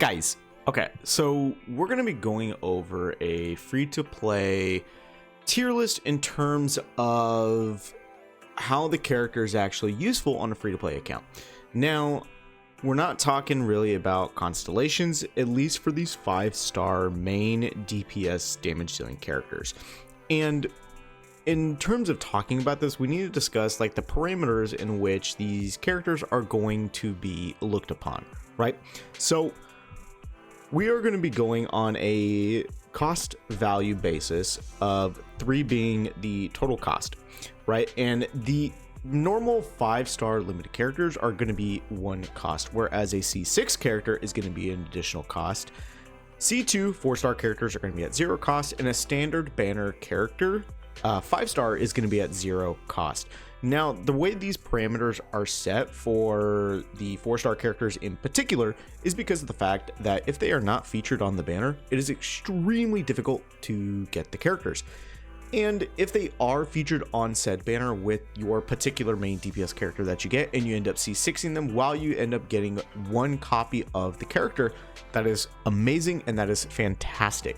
Guys, okay, so we're going to be going over a free-to-play tier list in terms of how the character is actually useful on a free-to-play account. Now, we're not talking really about constellations, at least for these 5-star main DPS damage dealing characters. And in terms of talking about this, we need to discuss like the parameters in which these characters are going to be looked upon, right? So we are going to be going on a cost value basis of 3 being the total cost, right? And the normal 5-star limited characters are going to be 1 cost, whereas a C6 character is going to be an additional cost. C2 4-star characters are going to be at 0 cost, and a standard banner character 5-star is going to be at 0 cost. Now, the way these parameters are set for the 4-star characters in particular is because of the fact that if they are not featured on the banner, it is extremely difficult to get the characters. And if they are featured on said banner with your particular main DPS character that you get, and you end up C6ing them while you end up getting 1 copy of the character, that is amazing and that is fantastic.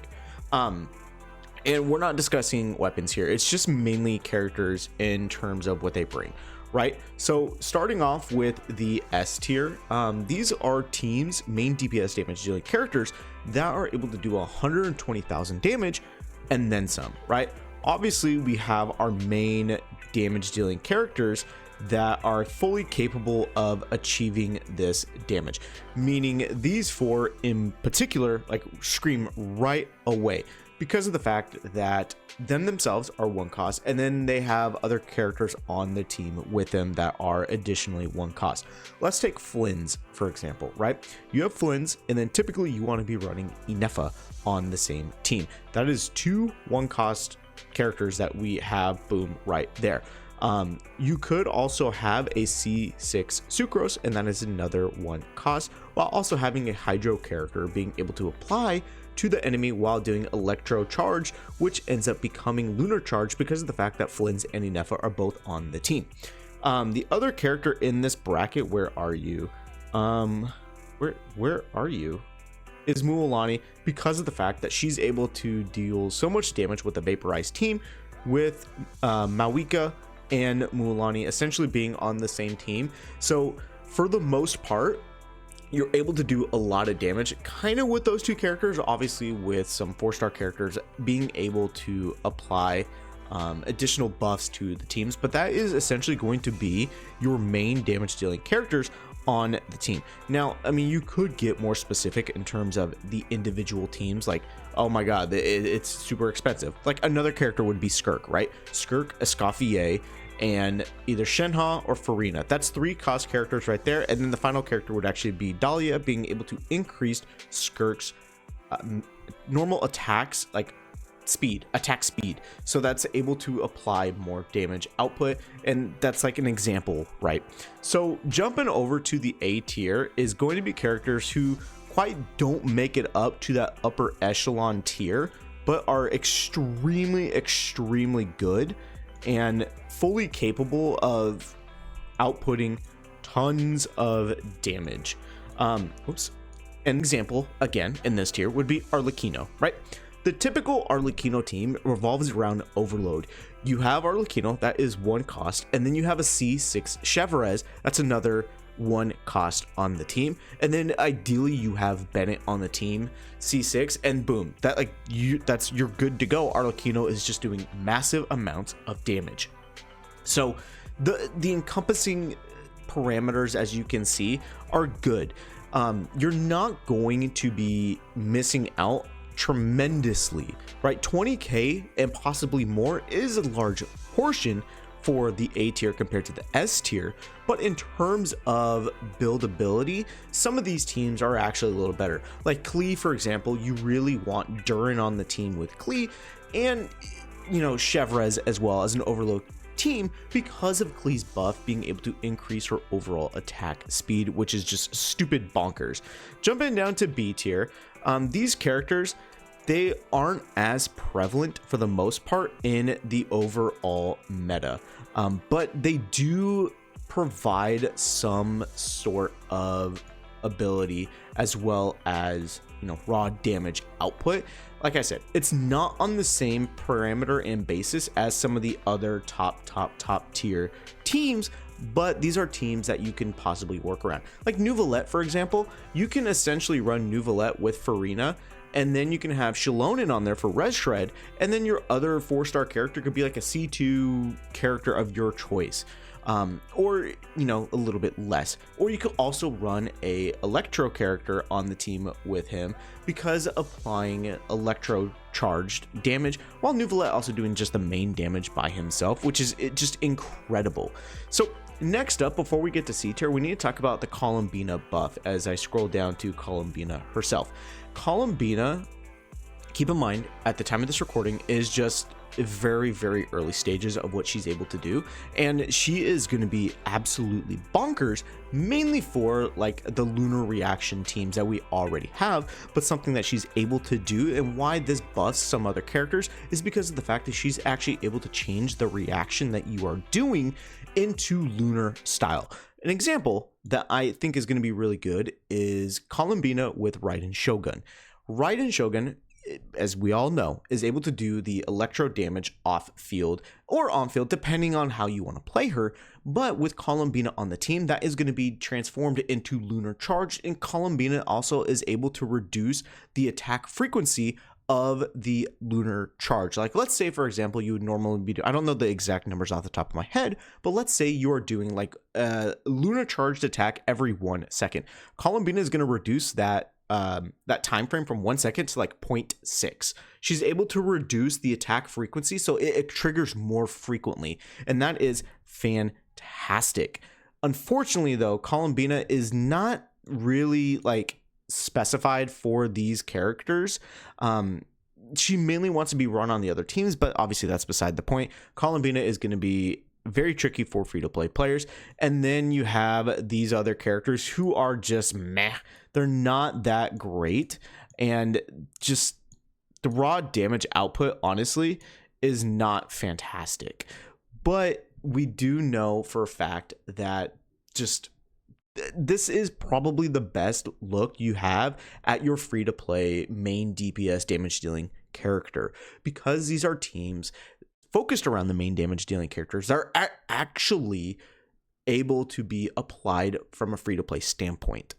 And we're not discussing weapons here. It's just mainly characters in terms of what they bring, right? So starting off with the S tier, these are teams' main DPS damage dealing characters that are able to do 120,000 damage and then some, right? Obviously, we have our main damage dealing characters that are fully capable of achieving this damage, meaning these 4 in particular like scream right away, because of the fact that them themselves are 1 cost, and then they have other characters on the team with them that are additionally 1 cost. Let's take Flynn's, for example, right? You have Flynn's, and then typically you want to be running Inefa on the same team. That is 2 1 cost characters that we have, boom, right there. You could also have a C6 Sucrose, and that is another 1 cost, while also having a Hydro character being able to apply to the enemy while doing Electro Charge, which ends up becoming Lunar Charge because of the fact that Flynn's and Inefa are both on the team. The other character in this bracket, where are you? Where are you? Is Mualani, because of the fact that she's able to deal so much damage with a vaporized team, with Mawika and Mualani essentially being on the same team. So for the most part, you're able to do a lot of damage kind of with those 2 characters, obviously with some 4-star characters being able to apply additional buffs to the teams, but that is essentially going to be your main damage dealing characters on the team. Now, I mean, you could get more specific in terms of the individual teams, like, oh my god, it's super expensive. Like another character would be Skirk, right? Skirk, Escoffier, and either Shenhe or Farina. That's 3 cost characters right there. And then the final character would actually be Dahlia, being able to increase Skirk's normal attacks, like attack speed, so that's able to apply more damage output, and that's like an example, right? So jumping over to the A tier is going to be characters who quite don't make it up to that upper echelon tier, but are extremely good and fully capable of outputting tons of damage. An example again in this tier would be Arlecchino, right? The typical Arlecchino team revolves around Overload. You have Arlecchino, that is 1 cost, and then you have a C6 Chevrez, that's another 1 cost on the team, and then ideally you have Bennett on the team, C6, and boom, you're good to go. Arlecchino is just doing massive amounts of damage. So the encompassing parameters, as you can see, are good. You're not going to be missing out tremendously, right? 20k and possibly more is a large portion for the A tier compared to the S tier, but in terms of buildability, some of these teams are actually a little better. Like Klee, for example, you really want Durin on the team with Klee, and you know, Chevrez as well as an Overload team, because of Klee's buff being able to increase her overall attack speed, which is just stupid bonkers. Jumping down to B tier, these characters, they aren't as prevalent for the most part in the overall meta, but they do provide some sort of ability as well as, you know, raw damage output. Like I said, it's not on the same parameter and basis as some of the other top tier teams, but these are teams that you can possibly work around. Like Nuvolette, for example, you can essentially run Nuvolette with Farina, and then you can have Shalonen on there for Res Shred, and then your other 4-star character could be like a C2 character of your choice. Or, you know, a little bit less. Or you could also run a Electro character on the team with him, because applying Electro charged damage, while Nuvolette also doing just the main damage by himself, which is just incredible. So next up, before we get to C tier, we need to talk about the Columbina buff as I scroll down to Columbina herself. Columbina, keep in mind, at the time of this recording, is just very early stages of what she's able to do, and she is going to be absolutely bonkers, mainly for like the lunar reaction teams that we already have. But something that she's able to do, and why this buffs some other characters, is because of the fact that she's actually able to change the reaction that you are doing into lunar style. An example that I think is going to be really good is Columbina with Raiden Shogun. Raiden Shogun, as we all know, is able to do the electro damage off field or on field, depending on how you want to play her. But with Columbina on the team, that is going to be transformed into lunar charge, and Columbina also is able to reduce the attack frequency of the lunar charge. Like, let's say, for example, you would normally be I don't know the exact numbers off the top of my head, but let's say you're doing like a lunar charged attack every 1 second. Columbina is going to reduce that time frame from 1 second to like 0.6. She's able to reduce the attack frequency, so it triggers more frequently, and that is fantastic. Unfortunately though, Columbina is not really like specified for these characters. She mainly wants to be run on the other teams, but obviously that's beside the point. Columbina is going to be very tricky for free-to-play players. And then you have these other characters who are just meh. They're not that great, and just the raw damage output, honestly, is not fantastic. But we do know for a fact that just this is probably the best look you have at your free-to-play main DPS damage dealing character, because these are teams focused around the main damage dealing characters that are actually able to be applied from a free-to-play standpoint.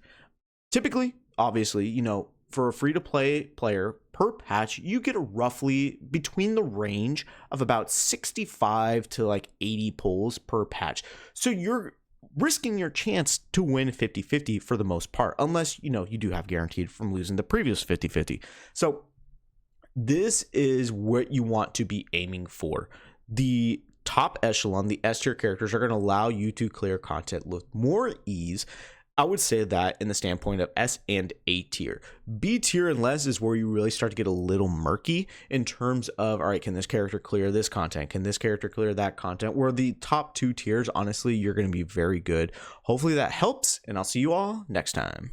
Typically, obviously, you know, for a free-to-play player per patch, you get a roughly between the range of about 65 to like 80 pulls per patch. So you're risking your chance to win 50-50 for the most part, unless, you know, you do have guaranteed from losing the previous 50-50. So this is what you want to be aiming for. The top echelon, the S tier characters, are going to allow you to clear content with more ease. I would say that in the standpoint of S and A tier. B tier and less is where you really start to get a little murky in terms of, all right, can this character clear this content? Can this character clear that content? Where the top 2 tiers, honestly, you're going to be very good. Hopefully that helps, and I'll see you all next time.